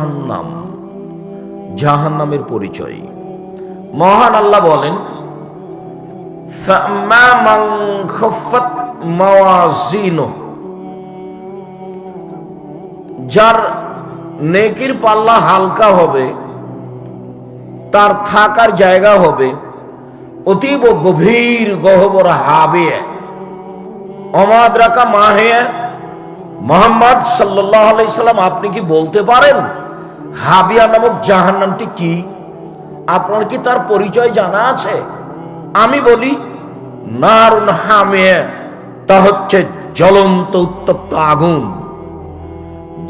জাহান্নাম, জাহান্নামের পরিচয়। মহান আল্লাহ বলেন, ফাম্মা মান খাফফাত মাওয়াজিনুহু, যার নেকির পাল্লা হালকা হবে, তার থাকার জায়গা হবে অতীব গভীর গহ্বর হাবিয়া। অমাদ্রাকা মাহিয়া, মুহাম্মদ সাল্লাল্লাহু আলাইহি সাল্লাম আপনি কি বলতে পারেন হাবিয়া নামক জাহান্নামটি কি? আপনার কি তার পরিচয় জানা আছে? আমি বলি নারুন হামিয়া, তা হচ্ছে জ্বলন্ত উত্তপ্ত আগুন।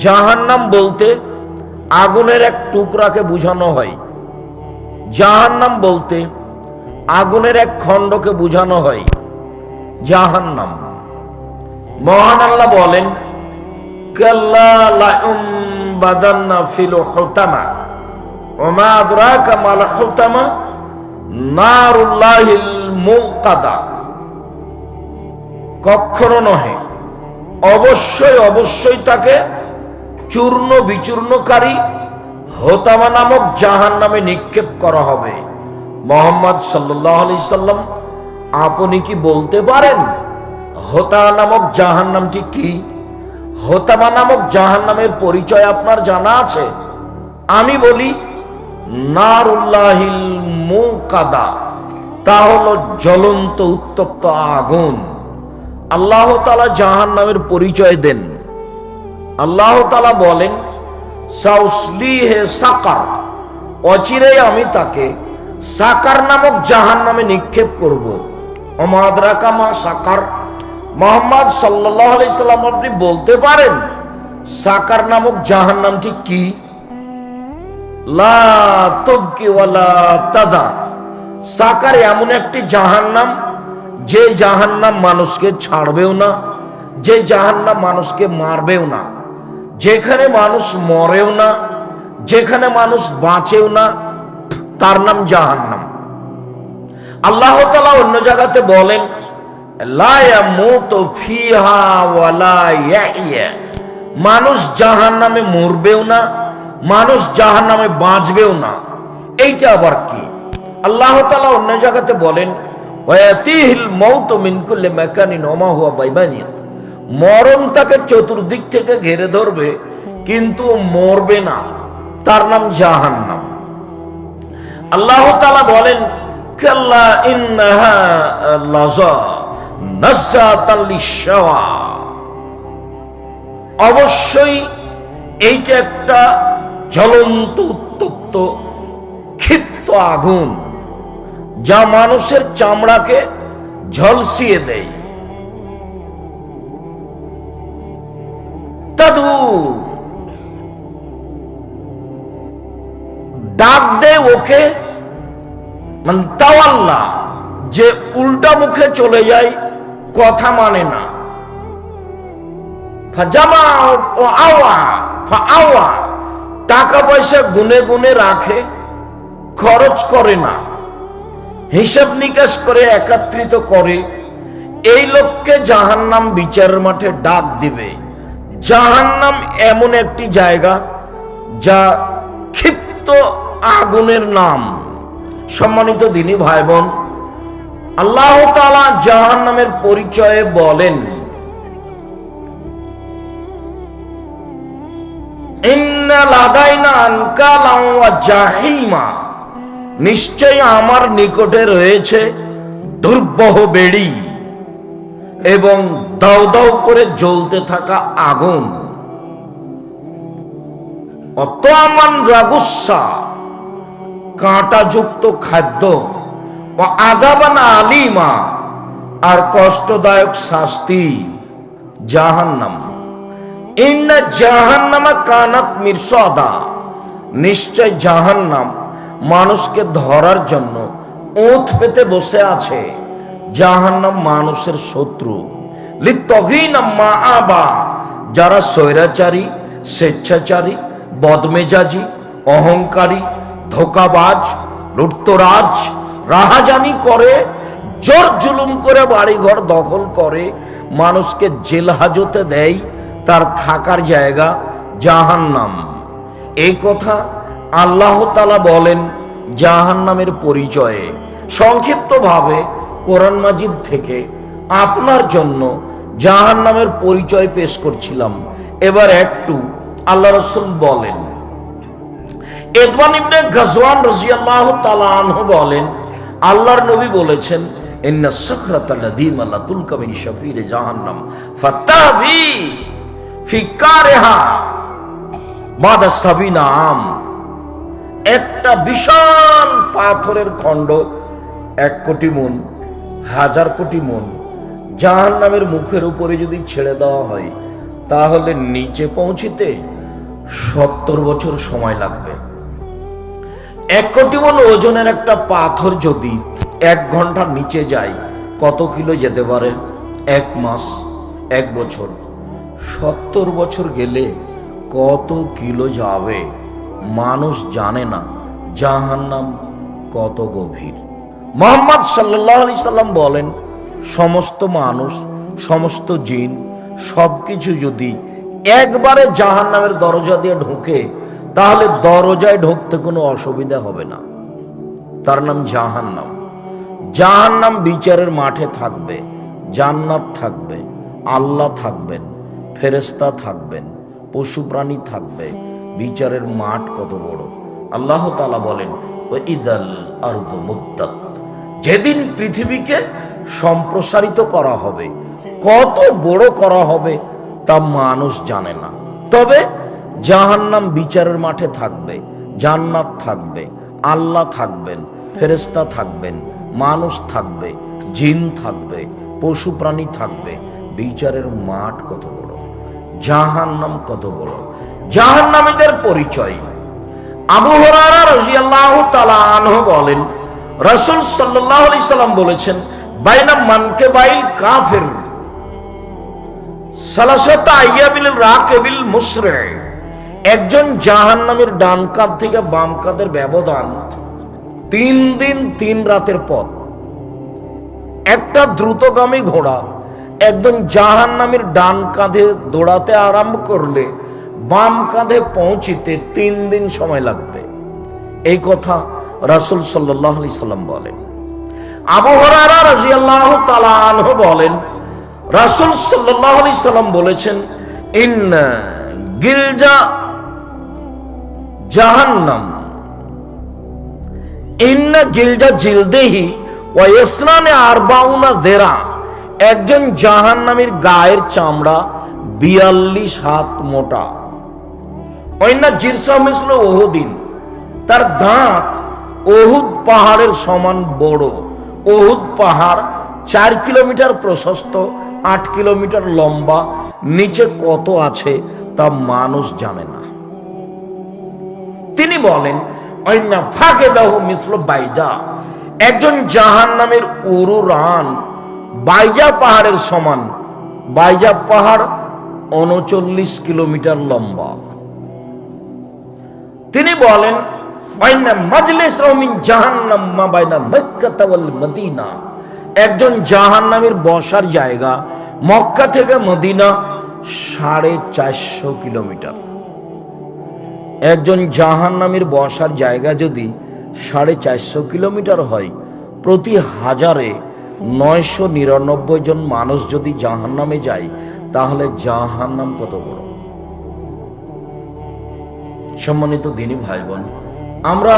জাহান্নাম বলতে আগুনের এক টুকরাকে বোঝানো হয়, জাহান্নাম বলতে আগুনের এক খণ্ডকে বোঝানো হয় জাহান্নাম। মহান আল্লাহ বলেন, কাল্লা লাউমবাদান্না ফিল হুতামা ওয়া মা আদরাকা মাল হুতামা নারুল্লাহিল মুকাদা। কখনো নহে, অবশ্যই অবশ্যই তাকে চূর্ণ বিচূর্ণকারী হোতামা নামক জাহান্নামে নিক্ষেপ করা হবে। মুহাম্মদ সাল্লাল্লাহু আলাইহি সাল্লাম আপনি কি বলতে পারেন হোতামা নামক জাহান্নামটি কি? হোতামা নামক জাহান্নামের পরিচয় আপনার জানা আছে? আমি বলি নারুল্লাহিল মুকাদা, তা হলো জ্বলন্ত উত্তপ্ত আগুন। আল্লাহ তাআলা জাহান্নামের পরিচয় দেন। আল্লাহ তাআলা বলেন, সাউসলিহে সাকার, অচিরেই আমি তাকে সাকার নামক জাহান্নামে নিক্ষেপ করব। ওমা আদরাকা মা সাকার, মুহাম্মদ সাল্লাল্লাহু আলাইহি সাল্লাম আপনি বলতে পারেন সাকার নামক জাহান্নামটি কি? লা তুবকি ওয়ালা তাদা, সাকার এমন একটি জাহান্নাম যে জাহান্নাম মানুষকে ছাড়বেও না, যে জাহান্নাম মানুষকে মারবেও না, যেখানে মানুষ মরেও না, যেখানে মানুষ বাঁচেও না, তার নাম জাহান্নাম। আল্লাহ তাআলা অন্য জায়গাতে বলেন, লা ইয়ামুতু ফিহা ওয়ালা ইয়াহইয়া, মানুষ জাহান্নামে মরবেও না, মানুষ জাহান্নামে বাঁচবেও না। এইটা আবার কি? আল্লাহ তাআলা অন্য জায়গাতে বলেন, ওয়ায়াতিহিল মাউতু মিন কুল্লি মাকানিন ওয়া মা হুয়া বাইমানিয়াত, মরণ তাকে চতুর্দিক থেকে ঘিরে ধরবে কিন্তু মরবে না, তার নাম জাহান্নাম। আল্লাহ তাআলা বলেন, কাল্লা ইন্নাহা লাযা নাযাতাল লিশাওয়া, অবশ্যই এইটা একটা জ্বলন্ত উত্তপ্ত ক্ষিপ্ত আগুন যা মানুষের চামড়াকে ঝলসিয়ে দেয়। তাদু, ডাক দেয় ওকে, মান তাওয়াল্লা, যে উল্টা মুখে চলে যায়, কথা মানে না। ফাজামা ও আওয়া, ফাআওয়া, টাকা পয়সা গুনে গুনে রাখে, খরচ করে না, হিসাব নিকাশ করে একত্রিত করে, এই লোককে জাহান্নাম বিচারের মাঠে ডাক দিবে। জাহান্নাম এমন একটি জায়গা যা ক্ষিপ্ত আগুনের নাম। সম্মানিত দিনী ভাই বোন, আল্লাহ তাআলা জাহান্নামের পরিচয়ে বলেন, ইন্না লাদাইনা আনকালাম ওয়া জাহিমা, নিশ্চয় আমার নিকটে রয়েছে দুর্বহ বেড়ি এবং দাউ দাউ করে জ্বলতে থাকা আগুন। অতমান রাগুসা, কাঁটাযুক্ত খাদ্য, ও আযাবান আলিমা, আর কষ্টদায়ক শাস্তি। জাহান্নাম, ইন্না জাহান্নামা কানাত মিরসাদা, নিশ্চয় জাহান্নাম মানুষকে ধরার জন্য ওঁত পেতে বসে আছে। জাহান্নাম মানুষের শত্রু। লিত্তাগিনা মাআবা, যারা স্বৈরাচারী, স্বেচ্ছাচারী, বদমেজাজি, অহংকারী, ধোঁকাবাজ, লুটতরাজ, রাহাজানি করে, জোর জুলুম করে বাড়িঘর দখল করে, মানুষকে জেল হাজতে দেয়, তার থাকার জায়গা জাহান্নাম। এই কথা আল্লাহ তাআলা বলেন জাহান্নামের পরিচয়ে। সংক্ষিপ্তভাবে কোরআন মাজিদ থেকে আপনার জন্য জাহান্নামের পরিচয় পেশ করছিলাম। এবার একটু আল্লাহ রাসূল বলেন, ইদওয়ান ইবনে গাজওয়ান রাদিয়াল্লাহু তাআলা আনহু বলেন, আল্লাহর নবী বলেছেন, ইন্না সাখরাতাল লাযীমা লা তুলকা মিন শাফির জাহান্নাম ফাতাবি ফি কারিহা বাদা সাবিনা আম। একটা বিশাল পাথরের খণ্ড 1 কোটি মণ, 1000 কোটি মণ জাহান্নামের মুখের উপরে যদি ছেড়ে দেওয়া হয়, তাহলে নিচে পৌঁছিতে 70 বছর সময় লাগবে। 1 কোটি মণ ওজনের একটা পাথর যদি 1 ঘন্টার নিচে যায়, কত কিলো যেতে পারে? 1 মাস, 1 বছর। 70 বছর গেলে কত কিলো যাবে মানুষ জানে না। জাহান্নাম কত গভীর। মুহাম্মদ সাল্লাল্লাহু আলাইহি সাল্লাম বলেন, সমস্ত মানুষ, সমস্ত জিন, সবকিছু যদি একবারে জাহান্নামের দরজা দিয়ে ঢোকে, তাহলে দরজায় ঢুকতে কোনো অসুবিধা হবে না। তার নাম জাহান্নাম। জাহান্নাম বিচারের মাঠে থাকবে, জান্নাত থাকবে, আল্লাহ থাকবেন, ফেরেশতা থাকবেন, পশু প্রাণী থাকবে। বিচারের মাঠ কত বড়! আল্লাহ তাআলা বলেন, ওয়াইদাল আরদু মুদ্দাত, যেদিন পৃথিবীকে সম্প্রসারিত করা হবে, কত বড় করা হবে তা মানুষ জানে না। তবে জাহান্নাম বিচারের মাঠে থাকবে, জান্নাত থাকবে, আল্লাহ থাকবেন, ফেরেশতা থাকবেন, মানুষ থাকবে, জিন থাকবে, পশু প্রাণী থাকবে। বিচারের মাঠ কত বড়, জাহান্নাম কত বড়। জাহান্নামীদের পরিচয়। আবু হুরায়রা রাদিয়াল্লাহু তাআলা আনহু বলেন, রাসূল সাল্লাল্লাহু আলাইহি সাল্লাম বলেছেন, বাইনা মানকিবাইল কাফির সালাসাতা আইয়াবিল রাকিবিল মুসরি। একজন জাহান্নামীর ডান কাঁধ থেকে বাম কাঁধের ব্যবধান 3 দিন 3 রাতের পথ। একটা দ্রুতগামী ঘোড়া একজন জাহান্নামীর ডান কাঁধে দৌড়াতে আরম্ভ করলে বাম কাঁধে পৌঁছিতে 3 দিন সময় লাগবে। এই কথা রাসূল সাল্লাল্লাহু আলাইহি সাল্লাম বলেন। আবু হুরায়রা রাদিয়াল্লাহু তাআলা আনহু বলেন, রাসূল সাল্লাল্লাহু আলাইহি সাল্লাম বলেছেন, ইন্না গিলজা জাহান্নাম, ইন্না গিলজা জিলদিহি ওয়া ইয়াসনানি 40 যিরা। একজন জাহান্নামীর গায়ের চামড়া 42 হাত মোটা। ওয়াইন্না জিরসা মিসলু উহুদিন, তার দাঁত উহুদ পাহাড়ের সমান বড়। উহুদ পাহাড় 4 কিলোমিটার প্রশস্ত, 8 কিলোমিটার লম্বা। নিচে কত আছে তা মানুষ জানে না। তিনি বলেন, ওয়াইন্না ফাকিদাহু মিসলু বাইজা। একজন জাহান্নামের উরু রান বাইজা পাহাড়ের সমান। বাইজা পাহাড় 39 কিলোমিটার লম্বা। তিনি বলেন, ওয়াইন্না মাজলিসু মিন জাহান্নাম মা বাইনা মক্কা ওয়াল মদিনা। একজন জাহান্নামীর বসার জায়গা মক্কা থেকে মদিনা 450 কিলোমিটার। একজন জাহান্নামীর বসার জায়গা যদি 450 কিলোমিটার হয়, প্রতি 1000-এ 999 জন মানুষ যদি জাহান্নামে যায়, তাহলে জাহান্নাম কত বড়! সম্মানিত দিনী ভাই বোন, আমরা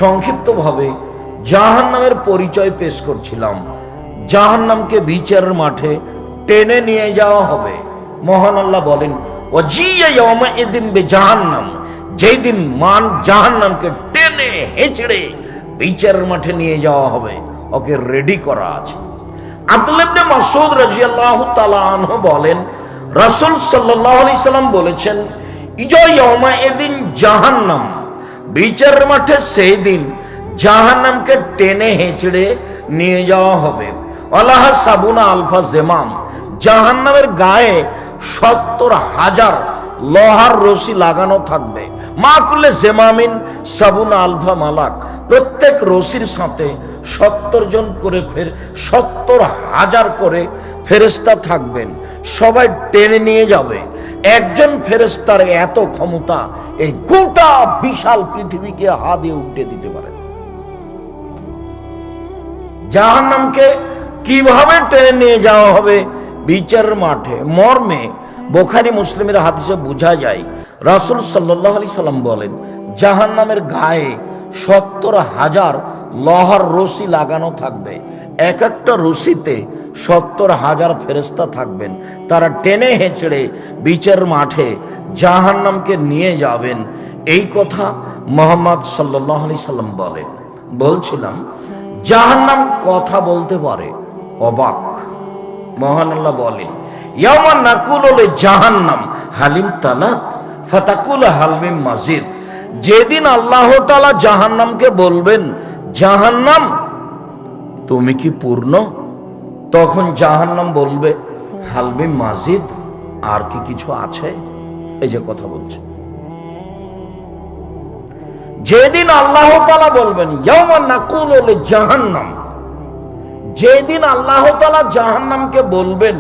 সংক্ষিপ্তভাবে জাহান্নামের পরিচয় পেশ করছিলাম। জাহান্নামকে বিচারের মাঠে টেনে নিয়ে যাওয়া হবে। মহান আল্লাহ বলেন, ওয়াজিয়া ইয়াউমাইদিন বিজাহান্নাম। যেই দিন জাহান্নামকে টেনে হেঁচড়ে বিচারের মাঠে নিয়ে যাওয়া হবে, ওকে রেডি করা আছে। আব্দুল্লাহ ইবনে মাসউদ রাদিয়াল্লাহু তাআলা আনহু বলেন, রাসূল সাল্লাল্লাহু আলাইহি সাল্লাম বলেছেন, ইজা ইয়াউমাইদিন জাহান্নাম। বিচারের মাঠে সেই দিন জাহান্নামকে টেনে হেঁচড়ে নিয়ে যাওয়া হবে। আল্লাহ সাবুনা আলফা জেমাম। জাহান্নামের গায়ে 70,000 লোহার রশি লাগানো থাকবে। মা কুল্লে জেমামিন সাবুনা আলফা মালাক। প্রত্যেক রশির সাথে 70 জন করে 70,000 করে ফেরেশতা থাকবেন, সবাই টেনে নিয়ে যাবে। একজন ফেরেশতার এত ক্ষমতা, এই গোটা বিশাল পৃথিবীকে হাত দিয়ে উল্টে দিতে পারে। জাহান্নামকে কিভাবে টেনে নিয়ে যাওয়া হবে বিচারের মাঠে মর্মে বুখারী মুসলিমের হাদিসে বোঝা যায়, রাসূল সাল্লাল্লাহু আলাইহি সাল্লাম বলেন, জাহান্নামের গায়ে 70,000 লোহার রশি লাগানো থাকবে। এক একটা রশিতে 70,000 ফেরেশতা থাকবেন। তারা টেনে হেঁচড়ে বিচারের মাঠে জাহান্নামকে নিয়ে যাবেন। এই কথা মুহাম্মদ সাল্লাল্লাহু আলাইহি সাল্লাম বলেন। বলছিলাম জাহান্নাম কথা বলতে পারে, অবাক। মহান আল্লাহ বলেন, ইয়াওমা নাকুলু লিজাহান্নাম হালিম তালাত ফাতাকুল হাল মিন মাজিদ। যেদিন আল্লাহ তাআলা জাহান্নামকে বলবেন, জাহান্নাম তুমি কি পূর্ণ? তখন জাহান্নাম বলবে, হাল মিন মাজিদ, আর কি কিছু আছে? এই যে কথা বলছে, যেদিন আল্লাহ তাআলা বলবেন, ইয়াওমা নাকুলু লিজাহান্নাম, যেদিন আল্লাহ তাআলা জাহান্নামকে বলবেন,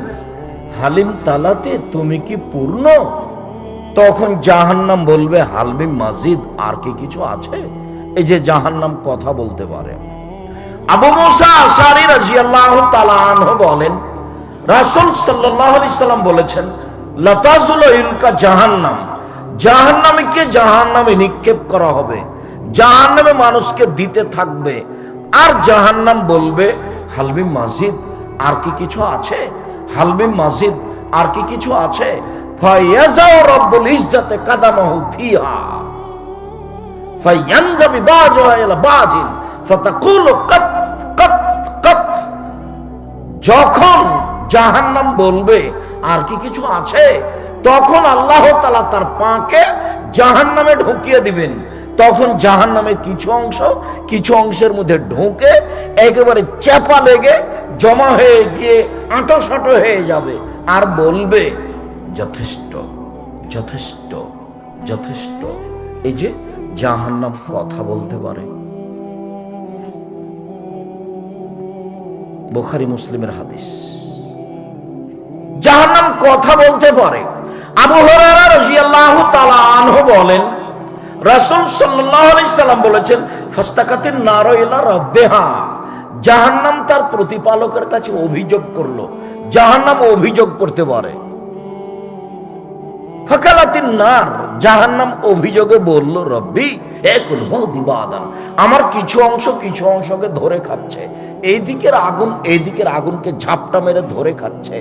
হালিম তালাতে তুমি কি পূর্ণ? তখন জাহান্নাম বলবে, হালমি মাজিদ, আর কি কিছু আছে? এই যে জাহান্নাম কথা বলতে পারে। আবু মুসা আশআরী রাদিয়াল্লাহু তাআলা আনহু বলেন, রাসূল সাল্লাল্লাহু আলাইহি সাল্লাম বলেছেন, লাতাজুলু ইলকা জাহান্নাম, জাহান্নামকে জাহান্নামে নিক্ষেপ করা হবে, জাহান্নামে মানুষকে দিতে থাকবে, আর জাহান্নাম বলবে, হালমি মাজিদ, আর কি কিছু আছে? হালমি মাজিদ, আর কি কিছু আছে? ফায়াজাউ রাব্বুল ইজ্জাতে কাদামাহু ফিহা ফায়ানজাবি বাজুহা ইলা বাজিন ফাতাকুলু কাত কাত কাত। যখন জাহান্নাম বলবে আর কি কিছু আছে, তখন আল্লাহ তাআলা তার পাকে জাহান্নামে ঢুকিয়ে দিবেন। তখন জাহান্নামের কিছু অংশের মধ্যে ঢুকে একেবারে চাপা লেগে জমা হয়ে গিয়ে আঁটো হয়ে যাবে, আর বলবে, যথেষ্ট যথেষ্ট যথেষ্ট। এই যে জাহান্নাম কথা বলতে পারে। বুখারী মুসলিমের হাদিস, জাহান্নাম কথা বলতে পারে। আবু হুরায়রা রাদিয়াল্লাহু তাআলা আনহু বলেন, রাসূল সাল্লাল্লাহু আলাইহি সাল্লাম বলেছেন, ফাস্তাকাতিন নারু ইলা রাব্বিহা, জাহান্নাম তার প্রতিপালকের কাছে অভিযোগ করলো। জাহান্নাম অভিযোগ করতে পারে। ফাকালাতিন নার, জাহান্নাম অভিযোগে বলল, রব্বি একুল বাউদিবাদান, আমার কিছু অংশকে ধরে খাচ্ছে। এইদিকের আগুনকে ঝাপটা মেরে ধরে খাচ্ছে,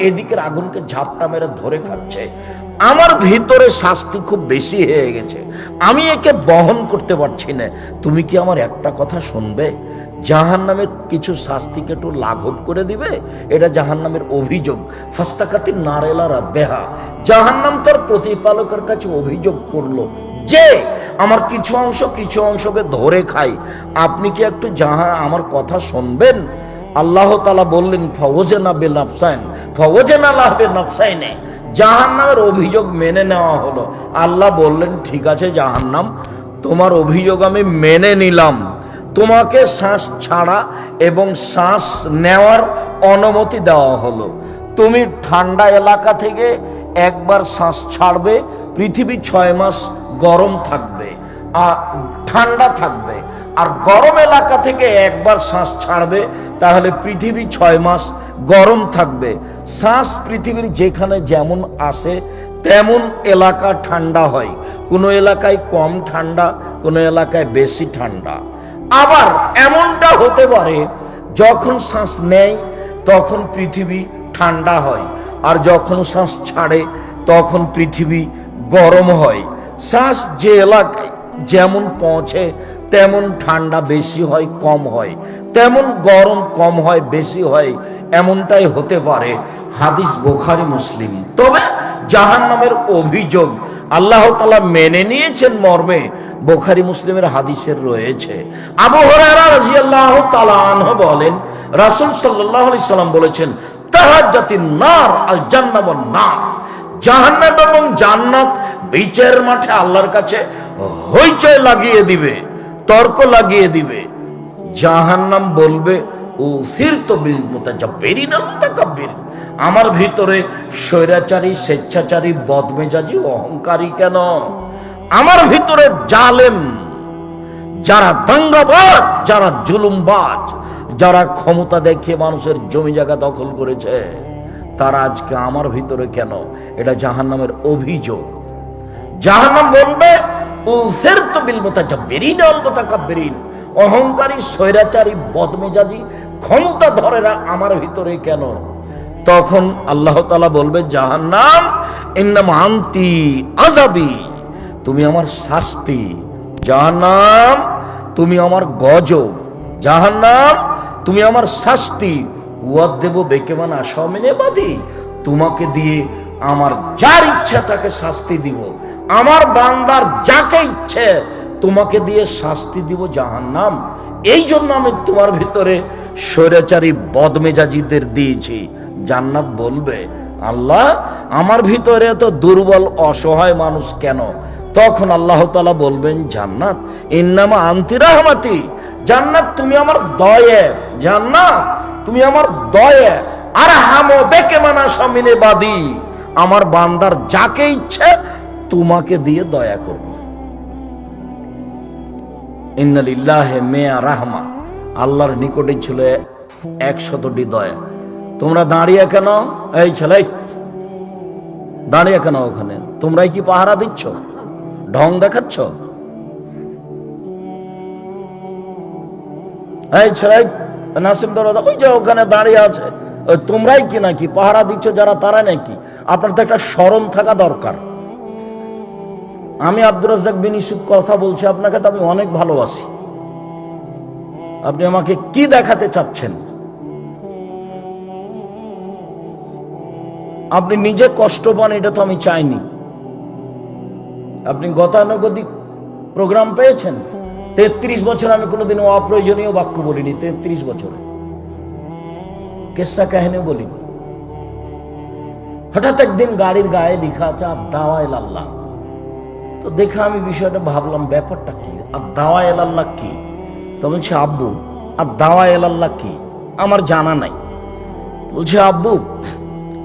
এদিকের আগুনকে ঝাপটা মেরে ধরে খাচ্ছে। আমার ভিতরে শাস্তি খুব বেশি হয়ে গেছে, আমি একে বহন করতে পারছি না। তুমি কি আমার একটা কথা শুনবে? জাহান্নামের কিছু শাস্তিকে একটু লাঘব করে দিবে। এটা জাহান্নামের অভিযোগ। ফাস্তাকাতিন নার ইলা রাব্বিহা, জাহান্নাম তার প্রতিপালকের কাছে অভিযোগ করলো যে আমার কিছু অংশকে ধরে খাই, আপনি কি একটু আমার কথা শুনবেন? আল্লাহ তাআলা বললেন, ফাওয়াজনা বিনাফসাইন, জাহান্নামের অভিযোগ মেনে নেওয়া হলো। আল্লাহ বললেন, ঠিক আছে জাহান্নাম, তোমার অভিযোগ আমি মেনে নিলাম। তোমাকে শ্বাস ছাড়া এবং শ্বাস নেওয়ার অনুমতি দেওয়া হলো। তুমি ঠান্ডা এলাকা থেকে একবার শ্বাস ছাড়বে, পৃথিবী 6 মাস গরম থাকবে আর ঠান্ডা থাকবে। আর গরম এলাকা থেকে একবার শ্বাস ছাড়বে, তাহলে পৃথিবী 6 মাস গরম থাকবে। শ্বাস পৃথিবীর যেখানে যেমন আসে তেমন এলাকা ঠান্ডা হয়। কোনো এলাকায় কম ঠান্ডা, কোনো এলাকায় বেশি ঠান্ডা। আবার এমনটা হতে পারে, যখন শ্বাস নেয় তখন পৃথিবী ঠান্ডা হয়, আর যখন শ্বাস ছাড়ে তখন পৃথিবী গরম হয়। শ্বাস যে এলাকায় যেমন পৌঁছে তেমন ঠান্ডা বেশি হয় কম হয়, তেমন গরম কম হয় বেশি হয়, এমনটাই হতে পারে। হাদিস বুখারী মুসলিম। তবে জাহান্নামের অভিযোগ আল্লাহ তাআলা মেনে নিয়েছেন মর্মে বুখারী মুসলিমের হাদিসের রয়েছে। আবু হুরায়রা রাদিয়াল্লাহু তাআলা আনহু বলেন, রাসূল সাল্লাল্লাহু আলাইহি সাল্লাম বলেছেন, তাহাজ্জাতিন নার আল জান্নাহ ওয়ান নার, জাহান্নাম এবং জান্নাত বিচারের মাঠে আল্লাহর কাছে হইচই লাগিয়ে দিবে, তর্ক লাগিয়ে দিবে। জাহান্নাম বলবে উসিরতু বিল মুতাজাব্বিরিন আল মুতাকাব্বিরিন, আমার ভিতরে স্বৈরাচারী, স্বেচ্ছাচারী, বদমেজাজি, অহংকারী কেন? আমার ভিতরে জালেম, যারা দাঙ্গাবাজ, যারা জুলুমবাজ, যারা ক্ষমতা দেখিয়ে মানুষের জমি জায়গা দখল করেছে, তারা আজকে আমার ভিতরে কেন? এটা জাহান্নামের অভিযোগ। জাহান্নাম বলবে উসিরতু বিল মুতাজাব্বিরিন আল মুতাকাব্বিরিন, অহংকারী, স্বৈরাচারী, বদমেজাজি, ক্ষমতাধরেরা আমার ভিতরে কেন? তখন আল্লাহ তাআলা বলবে, জাহান্নাম ইন্নামা আনতি আযাবি, তুমি আমার শাস্তি। জাহান্নাম তুমি আমার গজব। জাহান্নাম তুমি আমার শাস্তি। ওয়াদেব বেকেমান আশামিনে বাদি, তোমাকে দিয়ে আমার যার ইচ্ছা তাকে শাস্তি দিব, আমার বান্দার যাকে ইচ্ছে তোমাকে দিয়ে শাস্তি দিব জাহান্নাম। এই জন্য আমি তোমার ভিতরে স্বৈরাচারী, বদমেজাজিদের দিয়েছি। জান্নাত বলবে, আল্লাহ আমার ভিতরে এত দুর্বল, অসহায় মানুষ কেন? তখন আল্লাহ তাআলা বলবেন, জান্নাত ইন্নামা আনতি রাহমাতি, জান্নাত তুমি আমার দয়া, জান্নাত তুমি আমার দয়া। আর হামো বেকে মানা সমিনে বাদি, আমার বান্দার যাকে ইচ্ছে তোমাকে দিয়ে দয়া করব। ইন্না লিল্লাহি মিয়া রাহমা, আল্লাহর নিকটে ছিল 100টি দয়া। তোমরা দাঁড়িয়ে কেন? এই ছেলে দাঁড়িয়ে কেন ওখানে? তোমরাই কি পাহারা দিচ্ছ? ঢং দেখাচ্ছ? এই ছেলে নাসিম দরজা ওই যে ওখানে দাঁড়িয়ে আছে, তোমরাই কি নাকি পাহারা দিচ্ছ? যারা তারা নাকি? আপনার তো একটা শরম থাকা দরকার। আমি আব্দুর রাজ্জাক বিন ইউসুফ কথা বলছি, আপনাকে তো আমি অনেক ভালোবাসি। আপনি আমাকে কি দেখাতে চাচ্ছেন? আপনি নিজে কষ্ট পান, এটা তো আমি চাইনি। আপনি গতানুগতিক প্রোগ্রাম পেয়েছেন। 33 বছর আমি কোনোদিন অপ্রয়োজনীয় বাক্য বলিনি। 33 বছরে কেসা কাহিনী বলিনি। হঠাৎ একদিন গাড়ির গায়ে লেখা আছে আদ-দাওয়া ইলাল্লাহ। তো দেখে আমি বিষয়টা ভাবলাম, ব্যাপারটা কি? আদ-দাওয়া ইলাল্লাহ কি? তো বলছে, আব্বু আদ-দাওয়া ইলাল্লাহ কি? আমার জানা নাই। বলছে, আব্বু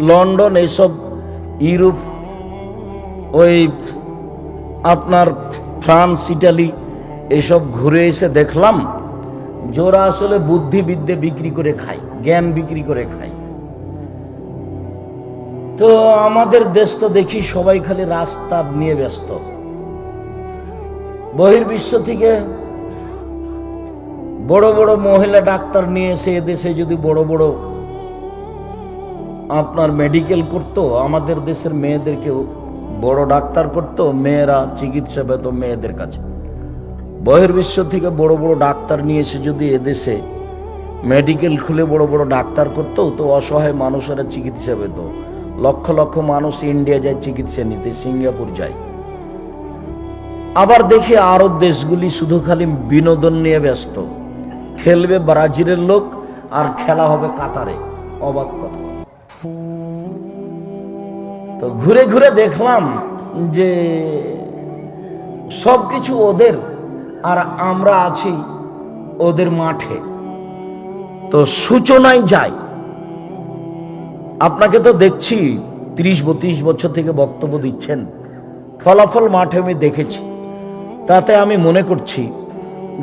লন্ডন, এইসব ইউরোপ, ওই আপনার ফ্রান্স, ইটালি, এসব ঘুরে এসে দেখলাম যারা আসলে বুদ্ধিবিদ্যা বিক্রি করে খায়, জ্ঞান বিক্রি করে খায়। তো আমাদের দেশ তো দেখি সবাই খালি রাস্তা নিয়ে ব্যস্ত। বহির্বিশ্ব থেকে বড় বড় মহিলা ডাক্তার নিয়ে এসে এদেশে যদি বড় বড় আপনার মেডিকেল করতো, আমাদের দেশের মেয়েদেরকেও বড় ডাক্তার করতো, মেয়েরা চিকিৎসা পেত মেয়েদের কাছে। বহির্বিশ্ব থেকে বড় বড় ডাক্তার নিয়ে এসে যদি এদেশে মেডিকেল খুলে বড় বড় ডাক্তার করতো, তো অসহায় মানুষেরা চিকিৎসা পেত। লক্ষ লক্ষ মানুষ ইন্ডিয়া যায় চিকিৎসা নিতে, সিঙ্গাপুর যায়। আবার দেখি আরব দেশগুলি শুধু খালি বিনোদন নিয়ে ব্যস্ত। খেলবে ব্রাজিলের লোক আর খেলা হবে কাতারে। অবাক কথা। তো ঘুরে ঘুরে দেখলাম যে সবকিছু ওদের, আর আমরা আছি ওদের মাঠে। তো সূচনায় যাই। আপনাকে তো দেখছি 30-32 বছর থেকে বক্তব্য দিচ্ছেন, ফলাফল মাঠে আমি দেখেছি। তাতে আমি মনে করছি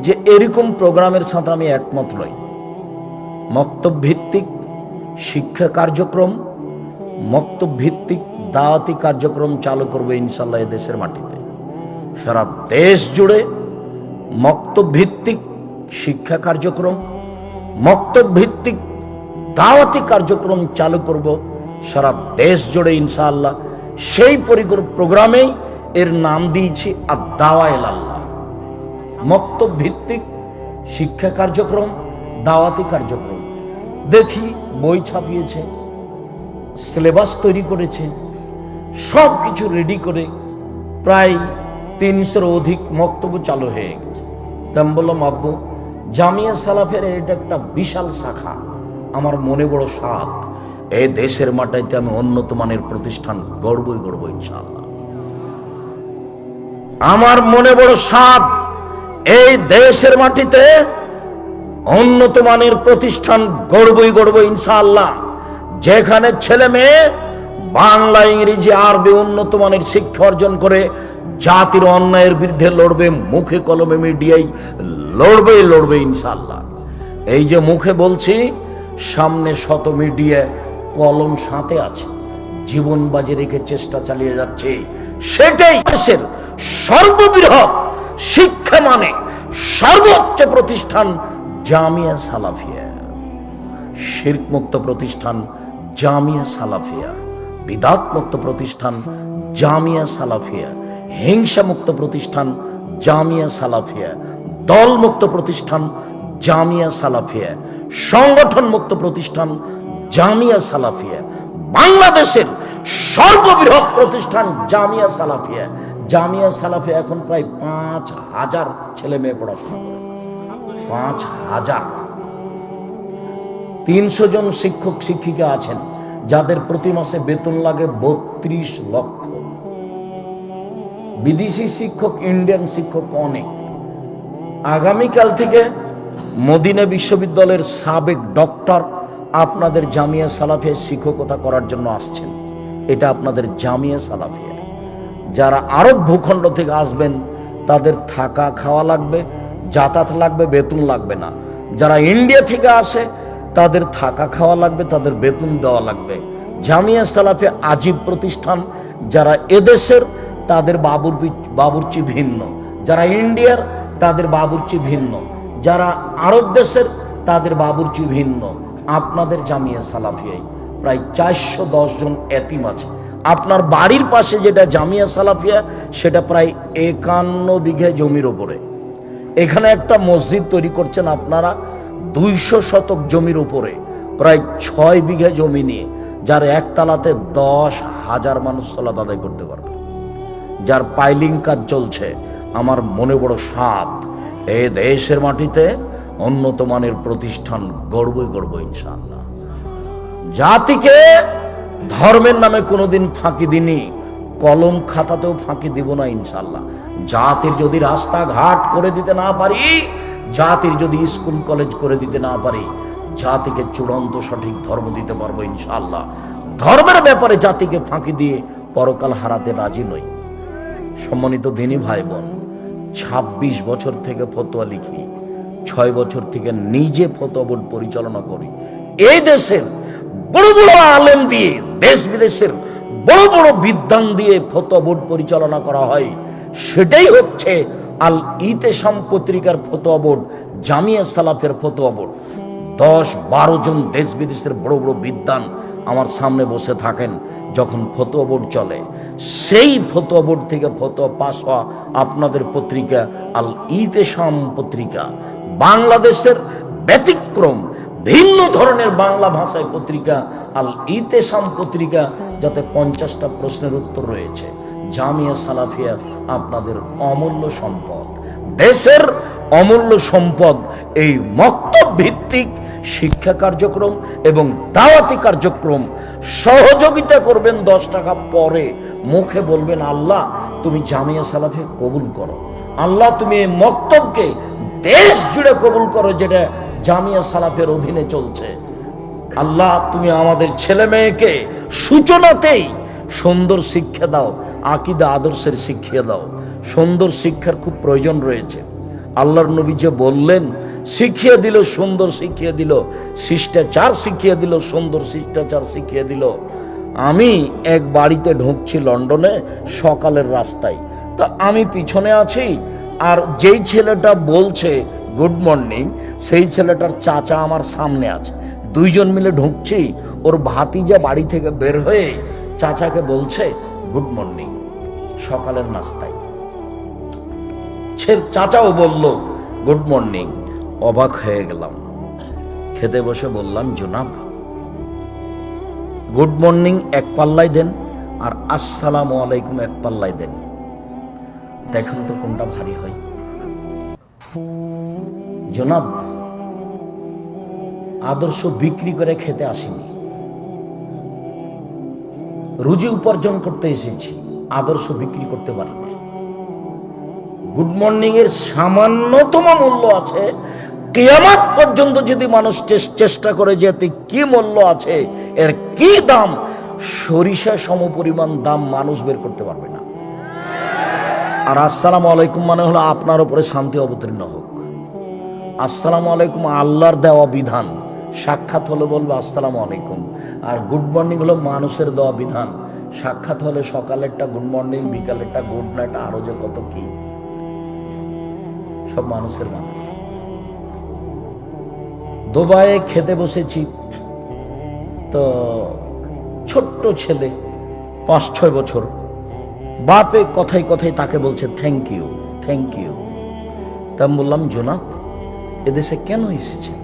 যে এরকম প্রোগ্রামের সাথে আমি একমত নই। মক্তব ভিত্তিক শিক্ষা কার্যক্রম, মক্তব ভিত্তিক দাওয়াতি কার্যক্রম চালু করবে ইনশাল্লাহ দেশের মাটিতে। সারা দেশ জুড়ে মক্তব ভিত্তিক শিক্ষা কার্যক্রম, মক্তব ভিত্তিক দাওয়াতি কার্যক্রম চালু করব সারা দেশ জুড়ে ইনশাআল্লাহ। সেই প্রোগ্রামেই এর নাম দিয়েছি আদ-দাওয়া ইলাল্লাহ। মক্তব ভিত্তিক শিক্ষা কার্যক্রম, দাওয়াতি কার্যক্রম। দেখি বই ছাপিয়েছে, সিলেবাস তৈরি করেছে, সব কিছু রেডি করে প্রায় 300-র অধিক মক্তব্য চালু হয়ে গেছে। আমি বললাম, আব্বু জামিয়া সালাফের এটা একটা বিশাল শাখা, আমার মনে বড় সাধ, এই দেশের মাটিতে আমি উন্নত মানের প্রতিষ্ঠান গড়বই গড়ব ইনশাআল্লাহ। আমার মনে বড় সাধ, এই দেশের মাটিতে উন্নত মানের প্রতিষ্ঠান গড়বই গড়ব ইনশাআল্লাহ, যেখানে ছেলে মেয়ে বাংলা, ইংরেজি, আরবি উন্নত মানের শিক্ষা অর্জন করে জাতির অন্যায়ের বিরুদ্ধে লড়বে, মুখে কলমে মিডিয়ায় লড়বে ইনশাআল্লাহ। এই যে মুখে বলছি, সামনে শত মিডিয়া কলম সাথে আছে, জীবন বাজি রেখে চেষ্টা চালিয়ে যাচ্ছে। সেটাই দেশের সর্ববৃহৎ শিক্ষা মানে সর্বোচ্চ প্রতিষ্ঠান জামিয়া সালাফিয়া, শিরক মুক্ত প্রতিষ্ঠান জামিয়া সালাফিয়া, বিদাত মুক্ত প্রতিষ্ঠান জামিয়া সালাফিয়া, হিংসা মুক্ত প্রতিষ্ঠান জামিয়া সালাফিয়া, দল মুক্ত প্রতিষ্ঠান জামিয়া সালাফিয়া, সংগঠন মুক্ত প্রতিষ্ঠান জামিয়া সালাফিয়া, বাংলাদেশের সর্ববৃহৎ প্রতিষ্ঠান জামিয়া সালাফিয়া। জামিয়া সালাফিয়া এখন প্রায় 5,000 ছেলে মেয়ে পড়াশোনা করে, 5,000। 300 জন শিক্ষক শিক্ষিকা আছেন যাদের প্রতি মাসে বেতন লাগে 32 লক্ষ। বিদেশি শিক্ষক, ইন্ডিয়ান শিক্ষক অনেক। আগামীকাল থেকে মদিনা বিশ্ববিদ্যালয়ের সাবেক ডক্টর আপনাদের জামিয়া সালাফিয়া শিক্ষকতা করার জন্য আসছেন। এটা আপনাদের জামিয়া সালাফিয়া। যারা আরব ভূখণ্ড থেকে আসবেন তাদের থাকা খাওয়া লাগবে, যাতায়াত লাগবে, বেতন লাগবে না। যারা ইন্ডিয়া থেকে আসে তাদের থাকা খাওয়া লাগবে, তাদের বেতন দেওয়া লাগবে। জামিয়া সালাফিয়া আজীব প্রতিষ্ঠান। যারা এদেশের তাদের বাবুর্চি ভিন্ন, যারা ইন্ডিয়ার তাদের বাবুর্চি ভিন্ন, যারা আরব দেশের তাদের বাবুর্চি ভিন্ন। আপনাদের জামিয়া সালাফিয়ায় প্রায় 410 জন এতিম আছে। আপনার বাড়ির পাশে যেটা জামিয়া সালাফিয়া, সেটা প্রায় 51 বিঘা জমির উপরে। এখানে একটা মসজিদ তৈরি করছেন আপনারা 200 শতক জমির উপরে, প্রায় 6 বিঘা জমি নিয়ে, যার একতলাতে 10,000 মানুষ সালাত আদায় করতে পারবে, যার পাইলিং কাজ চলছে। আমার মনে বড় সাধ, এই দেশের মাটিতে উন্নত মানের প্রতিষ্ঠান গড়ব ইনশাআল্লাহ। জাতিকে ধর্মের নামে কোনোদিন ফাঁকি দিনি, কলম খাতাতেও ফাঁকি দিব না ইনশাআল্লাহ। জাতির যদি রাস্তাঘাট করে দিতে না পারি, জাতির যদি স্কুল কলেজ করে দিতে না পারি, জাতিকে চূড়ান্ত সঠিক ধর্ম দিতে পারবো ইনশাআল্লাহ। ধর্মের ব্যাপারে জাতিকে ফাঁকি দিয়ে পরকাল হারাতে রাজি নই। সম্মানিত দিনী ভাই বোন, 26 বছর থেকে ফতোয়া লিখি, 6 বছর থেকে নিজে ফতোয়া বোর্ড পরিচালনা করি। এই দেশের বড় বড় আলেম দিয়ে, দেশ বিদেশের বড় বড় বিদ্বান দিয়ে ফতোয়া বোর্ড পরিচালনা করা হয়। সেটাই হচ্ছে আল ইতেসাম পত্রিকার ফতোয়া বোর্ড, জামিয়া সালাফের ফতোয়া বোর্ড। 10-12 জন দেশ বিদেশের বড় বড় বিদ্বান আমার সামনে বসে থাকেন যখন ফতোয়া বোর্ড চলে। সেই ফতোয়া বোর্ড থেকে ফতোয়া পাস হওয়া আপনাদের পত্রিকা আল ইতেসাম পত্রিকা, বাংলাদেশের ব্যতিক্রম ভিন্ন ধরনের বাংলা ভাষায় পত্রিকা আল ইতেসাম পত্রিকা, যাতে 50টা প্রশ্নের উত্তর রয়েছে। জামিয়া সালাফিয়া আপনাদের অমূল্য সম্পদ, দেশের অমূল্য সম্পদ। এই মক্তব ভিত্তিক শিক্ষা কার্যক্রম এবং দাওয়াতি কার্যক্রম সহযোগিতা করবেন 10 টাকা পরে, মুখে বলবেন আল্লাহ তুমি জামিয়া সালাফিয়া কবুল করো, আল্লাহ তুমি এই মক্তবকে দেশ জুড়ে কবুল করো যেটা জামিয়া সালাফের অধীনে চলছে। আল্লাহ তুমি আমাদের ছেলে মেয়েকে সূচনাতেই সুন্দর শিক্ষা দাও, আকীদা আদর্শের শিক্ষা দাও। সুন্দর শিক্ষার খুব প্রয়োজন রয়েছে। আল্লাহর নবী যে বললেন, শিখিয়ে দিল, সুন্দর শিখিয়ে দিল, শিষ্টাচার শিখিয়ে দিল, সুন্দর শিষ্টাচার শিখিয়ে দিল। আমি এক বাড়িতে ঢুকছি লন্ডনে সকালের রাস্তায়, তা আমি পিছনে আছি, আর যেই ছেলেটা বলছে গুড মর্নিং, সেই ছেলেটার চাচা আমার সামনে আছে। 2 জন মিলে ঢুকছি, ওর ভাতিজা বাড়ি থেকে বের হয়ে চাচাকে বলছে গুড মর্নিং সকালের নাস্তায়। চাচাও বলল গুড মর্নিং। অবাক হয়ে গেলাম। খেতে বসে বললাম, জনাব গুড মর্নিং 1 পাল্লায় দেন, আর আসসালামু আলাইকুম 1 পাল্লায় দেন, দেখুন তো কোনটা ভারী হয়। জনাব আদর্শ বিক্রি করে খেতে আসিনি, রুজি উপার্জন করতে এসেছি, আদর্শ বিক্রি করতে পারি না। গুড মর্নিং এর সামান্যতম মূল্য আছে, কিয়ামত পর্যন্ত যদি মানুষ চেষ্টা করে যে এতে কি মূল্য আছে, এর কি দাম, সরিষা সমপরিমাণ দাম মানুষ বের করতে পারবে না। আর আসসালামু আলাইকুম মানে হলো আপনার উপরে শান্তি অবতীর্ণ হোক। আসসালামু আলাইকুম আল্লাহর দেওয়া বিধান, সাক্ষাৎ হলে বলবে আসসালামু আলাইকুম। আর গুড মর্নিং হলো মানুষের দেওয়া বিধান, সাক্ষাৎ হলে সকালেরটা গুড মর্নিং, বিকালেরটা গুড নাইট, আরো যে কত কি সব মানুষের বানান। দুবাইয়ে খেতে বসেছি, তো ছোট্ট ছেলে 5-6 বছর, বাপে কথায় কথায় তাকে বলছে থ্যাংক ইউ থ্যাংক ইউ। তা আমি বললাম জনাব এদেশে কেন এসেছেন,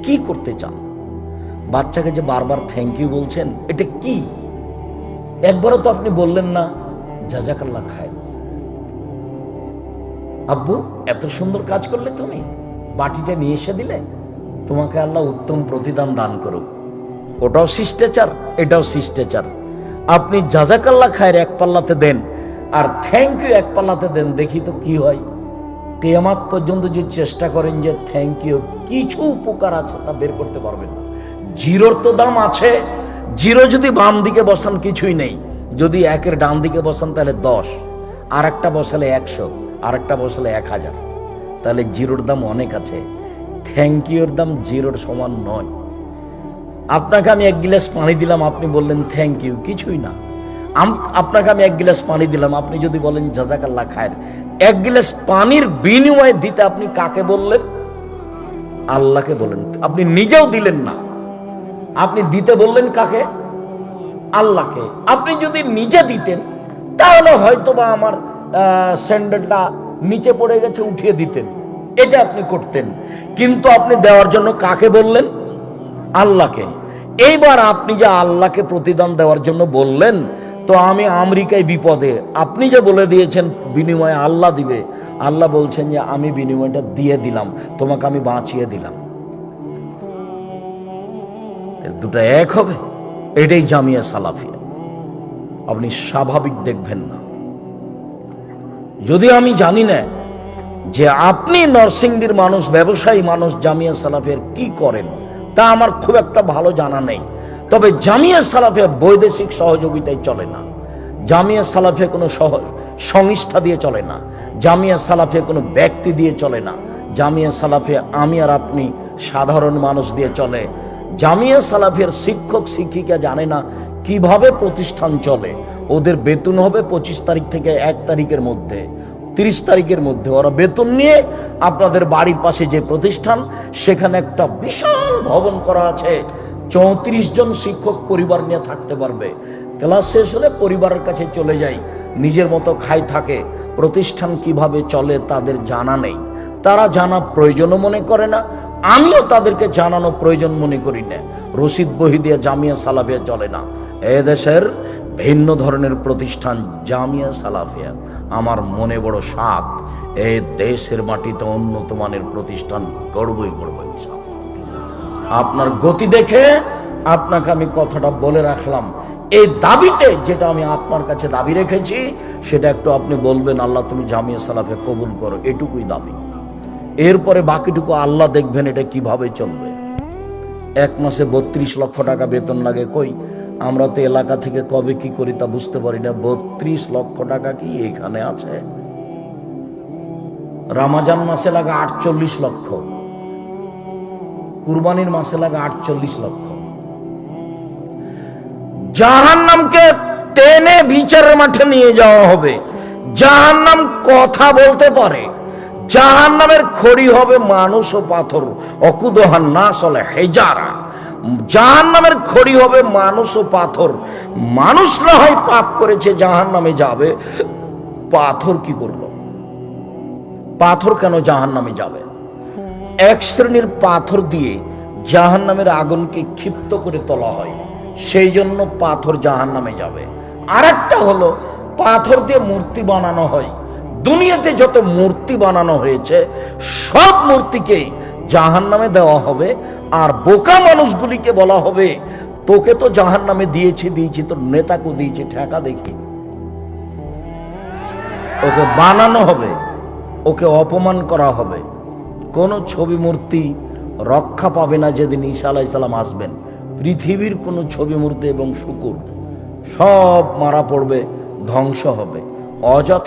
কি করতে চান? বাচ্চাকে যে বারবার থ্যাংক ইউ বলছেন এটা কি? একবারও তো আপনি বললেন না জাযাকাল্লাহ খায়। আব্বু এত সুন্দর কাজ করলে, তুমি বাটিটা নিয়ে এসে দিলে, তোমাকে আল্লাহ উত্তম প্রতিদান দান করুক। ওটাও শিষ্টাচার, এটাও শিষ্টাচার। আপনি জাযাকাল্লাহ খায়ের এক পাল্লাতে দেন আর থ্যাংক ইউ এক পাল্লাতে দেন, দেখি তো কি হয়। কিয়ামত পর্যন্ত যে চেষ্টা করেন যে থ্যাংক ইউ কিছু উপকার আছে তা বের করতে পারবেন না। জিরোর তো দাম আছে, জিরো যদি বাম দিকে বসান কিছুই নেই, যদি একের ডান দিকে বসান তাহলে 10, আর একটা বসালে 100, আর একটা বসালে 1000, তাহলে জিরোর দাম অনেক আছে। থ্যাংক ইউর দাম জিরোর সমান নয়। আপনাকে আমি 1 গ্লাস পানি দিলাম, আপনি বললেন থ্যাংক ইউ, কিছুই না। আপনাকে আমি 1 গ্লাস পানি দিলাম, আপনি যদি বলেন জাযাকাল্লাহ খায়ের, 1 গ্লাস পানির বিনিময়ে দিতে আপনি কাকে বললেন? আল্লাহকে বলেন। আপনি নিজেও দিলেন না, আপনি দিতে বললেন কাকে? আল্লাহকে। আপনি যদি নিজে দিতেন তাহলে হয়তো বা আমার স্যান্ডেলটা নিচে পড়ে গেছে উঠিয়ে দিতেন, এটা আপনি করতেন। কিন্তু আপনি দেওয়ার জন্য কাকে বললেন? আল্লাহকে। এইবার আপনি যে আল্লাহকে প্রতিদান দেওয়ার জন্য বললেন, তো আমি আমেরিকায় বিপদে, আপনি যে বলে দিয়েছেন বিনিময়ে আল্লাহ দিবে, আল্লাহ বলছেন যে আমি বিনিময়টা দিয়ে দিলাম, তোমাকে আমি বাঁচিয়ে দিলাম। দুটো এক হবে? এটাই জামিয়া সালাফিয়া। আপনি স্বাভাবিক দেখবেন না। যদি আমি জানি না যে আপনি নরসিংদীর মানুষ, ব্যবসায়ী মানুষ, জামিয়া সালাফিয়ার কি করেন তা আমার খুব একটা ভালো জানা নেই। তবে জামিয়া সালাফিয়া বৈদেশিক সহযোগিতায় চলে না, জামিয়া সালাফিয়া কোনো সংস্থা দিয়ে চলে না, জামিয়া সালাফিয়া কোনো ব্যক্তি দিয়ে চলে না, জামিয়া সালাফিয়া আমি আর আপনি সাধারণ মানুষ দিয়ে চলে। জামিয়া সালাফিয়ার শিক্ষক শিক্ষিকা জানে না কিভাবে প্রতিষ্ঠান চলে। ওদের বেতন হবে 25 তারিখ থেকে 1 তারিখের মধ্যে, 30 তারিখের মধ্যে ওরা বেতন নিয়ে আপনাদের বাড়ির পাশে যে প্রতিষ্ঠান, সেখানে একটা বিশাল ভবন করা আছে, 34 জন শিক্ষক পরিবার নিয়ে থাকতে পারবে। ক্লাস শেষ হলে পরিবারের কাছে চলে যায়, নিজের মতো খাই থাকে। প্রতিষ্ঠান কিভাবে চলে তাদের জানা নেই, তারা জানা প্রয়োজনও মনে করে না, আমিও তাদেরকে জানানো প্রয়োজন মনে করি না। রশিদ বহি দিয়ে জামিয়া সালাফিয়া চলে না। এদেশের ভিন্ন ধরনের প্রতিষ্ঠান জামিয়া সালাফিয়া। আমার মনে বড় সাধ, এই দেশের মাটিতে উন্নত মানের প্রতিষ্ঠান গড়বই গড়বই। আপনার গতি দেখে আপনাকে আমি কথাটা বলে রাখলাম। এই দাবিতে যেটা আমি আপনার কাছে দাবি রেখেছি, সেটা একটু আপনি বলবেন আল্লাহ তুমি জামিয়া সালাফিয়া কবুল করো, এটুকুই দাবি। এরপরে বাকিটুকু আল্লাহ দেখবেন এটা কিভাবে চলবে। 1 মাসে 32 লক্ষ টাকা বেতন লাগে, কই আমরা তো এলাকা থেকে কবে কি করি তা বুঝতে পারি না। 32 লক্ষ টাকা কি এখানে আছে? রমজান মাসে লাগে 48 লক্ষ, কুরবানির মাসে লাগে 48 লক্ষ। জাহান্নামকে টেনে বিচারের মাঠে নিয়ে যাওয়া হবে। জাহান্নাম কথা বলতে পারে। জাহান্নামের খড়ি হবে মানুষ ও পাথর, অকুদহান না চলে হেজারা। জাহান্নামের খড়ি হবে মানুষ ও পাথর। মানুষ না হয় পাপ করেছে জাহান্নামে যাবে, পাথর কি করলো? পাথর কেন জাহান্নামে যাবে? এক শ্রেণীর পাথর দিয়ে জাহান্নামের আগুনকে ক্ষিপ্ত করে তোলা হয়, সেই জন্য পাথর জাহান্নামে যাবে। আর একটা হলো পাথর দিয়ে মূর্তি বানানো হয়। দুনিয়াতে যত মূর্তি বানানো হয়েছে সব মূর্তিকে জাহান্নামে দেওয়া হবে। আর বোকা মানুষগুলিকে বলা হবে তোকে তো জাহান্নামে দিয়েছি, তোর নেতাকে দিয়েছি, ঠেকা দেখি। ওকে বানানো হবে, ওকে অপমান করা হবে, কোনো ছবি মূর্তি রক্ষা পাবে না যেদিন ঈসা আলাইহিস সালাম আসবেন। পৃথিবীর কোনো ছবি মূর্তি এবং শূকর সব মারা পড়বে, ধ্বংস হবে। অযথা